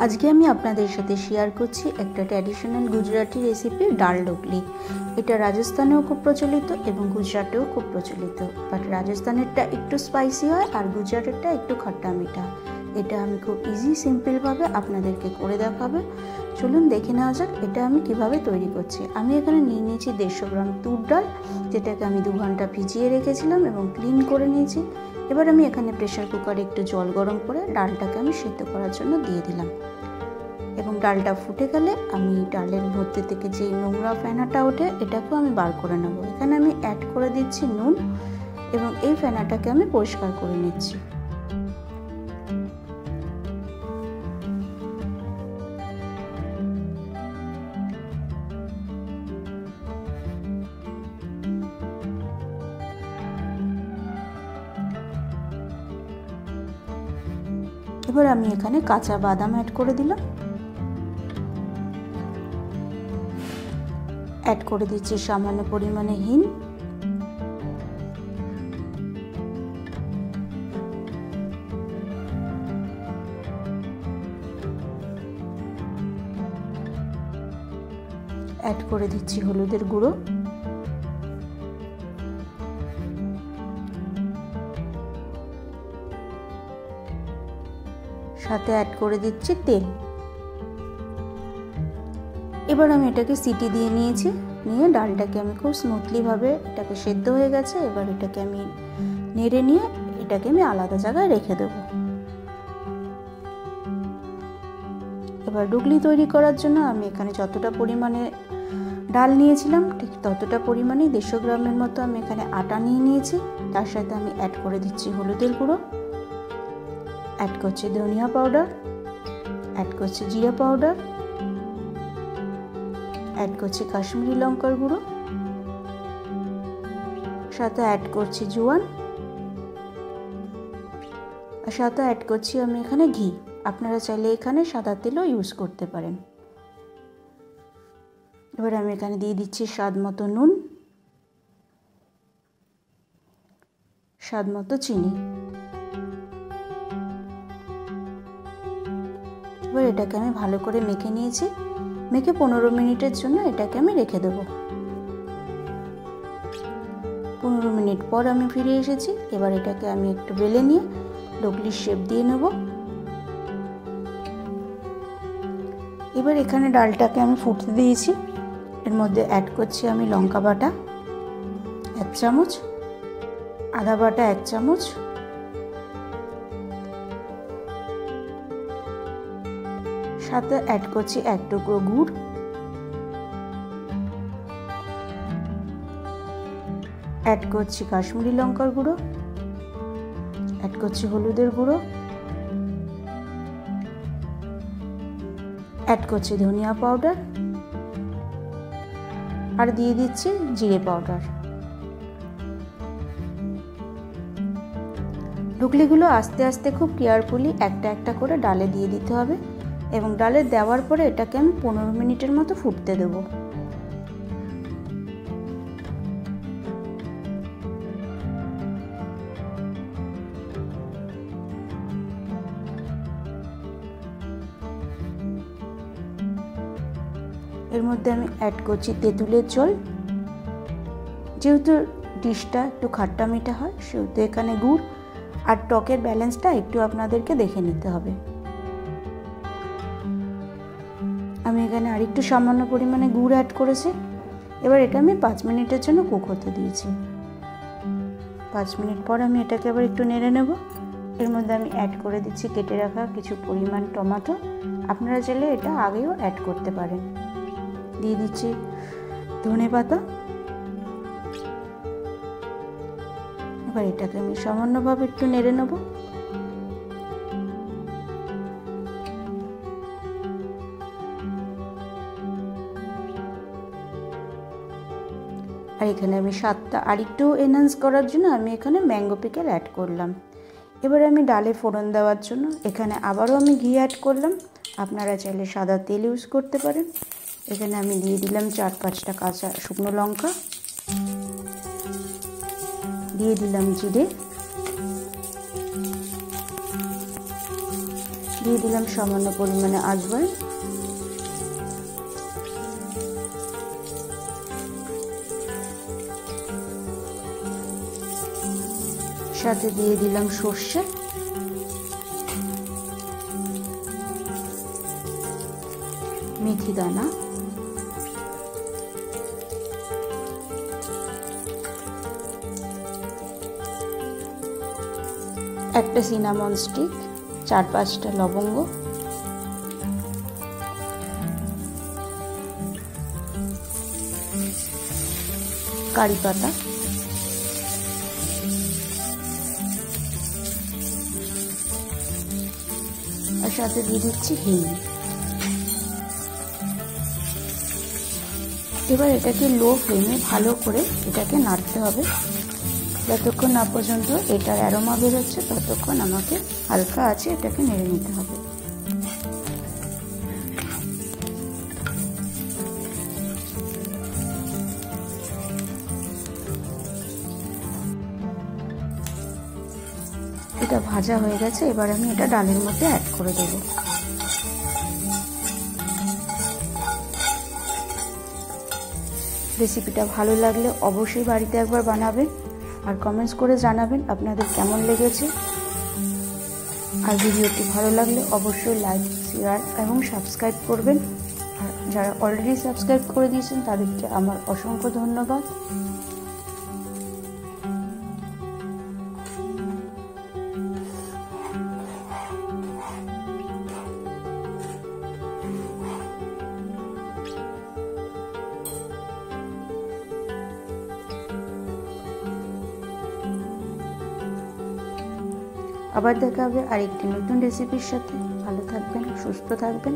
আজকে আমি আপনাদের সাথে শেয়ার করছি একটা ট্র্যাডিশনাল গুজরাটি রেসিপি ডাল ঢোকলি। এটা রাজস্থানেও খুব প্রচলিত এবং গুজরাটেও খুব প্রচলিত, বাট রাজস্থানেরটা একটু স্পাইসি হয় আর গুজরাটেরটা একটু খট্টা মিঠা। এটা আমি খুব ইজি সিম্পলভাবে আপনাদেরকে করে দেখাবো। চলুন দেখে নেওয়া যাক এটা আমি কিভাবে তৈরি করছি। আমি এখানে নিয়ে নিয়েছি 150 গ্রাম তুর ডাল, যেটাকে আমি 2 ঘন্টা ভিজিয়ে রেখেছিলাম এবং ক্লিন করে নিয়েছি। এবার আমি এখানে প্রেসার কুকারে একটু জল গরম করে ডালটাকে আমি সেদ্ধ করার জন্য দিয়ে দিলাম এবং ডালটা ফুটে গেলে আমি ডালের মধ্যে থেকে যে নোংরা ফেনাটা ওঠে এটাকেও আমি বার করে নেব। এখানে আমি অ্যাড করে দিচ্ছি নুন এবং এই ফেনাটাকে আমি পরিষ্কার করে নিচ্ছি। এবার আমি এখানে কাঁচা বাদাম অ্যাড করে দিলাম, অ্যাড করে দিচ্ছি সামান্য পরিমাণে হিং, অ্যাড করে দিচ্ছি হলুদের গুঁড়ো, সাথে অ্যাড করে দিচ্ছি তেল। এবার আমি এটাকে সিটি দিয়ে নিয়েছি, নিয়ে ডালটাকে আমি খুব স্মুথলিভাবে এটাকে সেদ্ধ হয়ে গেছে। এবার এটাকে আমি নেড়ে নিয়ে এটাকে আমি আলাদা জায়গায় রেখে দেব। এবার ঢোকলি তৈরি করার জন্য আমি এখানে যতটা পরিমাণে ডাল নিয়েছিলাম ঠিক ততটা পরিমাণে 150 গ্রামের মতো আমি এখানে আটা নিয়ে নিয়েছি। তার সাথে আমি অ্যাড করে দিচ্ছি হলুদের গুঁড়ো, অ্যাড করছি ধনিয়া পাউডার, অ্যাড করছি জিরা পাউডার, অ্যাড করছি কাশ্মীরি লঙ্কার গুঁড়ো, সাথে অ্যাড করছি জোয়ান, আর সাথে অ্যাড করছি আমি এখানে ঘি। আপনারা চাইলে এখানে সাদা তেলও ইউজ করতে পারেন। এবার আমি এখানে দিয়ে দিচ্ছি স্বাদ মতো নুন, স্বাদ মতো চিনি। এবার এটাকে আমি ভালো করে মেখে নিয়েছি। মেখে 15 মিনিটের জন্য এটাকে আমি রেখে দেবো। 15 মিনিট পর আমি ফিরে এসেছি। এবার এটাকে আমি একটু বেলে নিয়ে ঢোকলির শেপ দিয়ে নেব। এবার এখানে ডালটাকে আমি ফুটতে দিয়েছি। এর মধ্যে অ্যাড করছি আমি লঙ্কা বাটা 1 চামচ, আদা বাটা 1 চামচ, সাথে অ্যাড করছি 1 টুকরো গুড়, অ্যাড করছি কাশ্মীরি লঙ্কার গুঁড়ো, অ্যাড করছি হলুদের গুঁড়ো, অ্যাড করছি ধনিয়া পাউডার, আর দিয়ে দিচ্ছি জিরে পাউডার। ঢোকলিগুলো আস্তে আস্তে খুব কেয়ারফুলি একটা একটা করে ডালে দিয়ে দিতে হবে এবং ডালে দেওয়ার পরে এটাকে আমি 15 মিনিটের মতো ফুটতে দেব। এর মধ্যে আমি অ্যাড করছি তেঁতুলের জল। যেহেতু ডিশটা একটু খাট্টা মিঠা হয় সেহেতু এখানে গুড় আর টকের ব্যালেন্সটা একটু আপনাদেরকে দেখে নিতে হবে। আমি এখানে আরেকটু সামান্য পরিমাণে গুড় অ্যাড করেছি। এবার এটা আমি 5 মিনিটের জন্য কুক হতে দিয়েছি। 5 মিনিট পর আমি এটাকে আবার একটু নেড়ে নেব। এর মধ্যে আমি অ্যাড করে দিচ্ছি কেটে রাখা কিছু পরিমাণ টমেটো। আপনারা চাইলে এটা আগেও অ্যাড করতে পারেন। দিয়ে দিচ্ছি ধনেপাতা। এবার এটাকে আমি সামান্যভাবে একটু নেড়ে নেব। আর এখানে আমি স্বাদটা আরেকটু এনহান্স করার জন্য আমি এখানে ম্যাঙ্গো পিকেল অ্যাড করলাম। এবার আমি ডালে ফোড়ন দেওয়ার জন্য এখানে আবারও আমি ঘি অ্যাড করলাম। আপনারা চাইলে সাদা তেল ইউজ করতে পারেন। এখানে আমি দিয়ে দিলাম 4-5টা কাঁচা শুকনো লঙ্কা, দিয়ে দিলাম জিরে, দিয়ে দিলাম সামান্য পরিমাণে আজওয়াইন, সাথে দিয়ে দিলাম সর্ষে, মেথি দানা, একটা সিনামন স্টিক, 4-5টা লবঙ্গ, কারি পাতা, আর সাথে দিয়ে দিচ্ছি হিং। এবার এটাকে লো ফ্লেমে ভালো করে এটাকে নাড়তে হবে, যতক্ষণ না পর্যন্ত এটার অ্যারোমা বেরোচ্ছে ততক্ষণ আমাকে হালকা আছে এটাকে নেড়ে নিতে হবে। এটা ভাজা হয়ে গেছে, এবার আমি এটা ডালের মধ্যে অ্যাড করে দেব। রেসিপিটা ভালো লাগলে অবশ্যই বাড়িতে একবার বানাবেন আর কমেন্টস করে জানাবেন আপনাদের কেমন লেগেছে। আর ভিডিওটি ভালো লাগলে অবশ্যই লাইক, শেয়ার এবং সাবস্ক্রাইব করবেন। আর যারা অলরেডি সাবস্ক্রাইব করে দিয়েছেন তাদেরকে আমার অসংখ্য ধন্যবাদ। আবার দেখা হবে আরেকটি নতুন রেসিপির সাথে। ভালো থাকবেন, সুস্থ থাকবেন।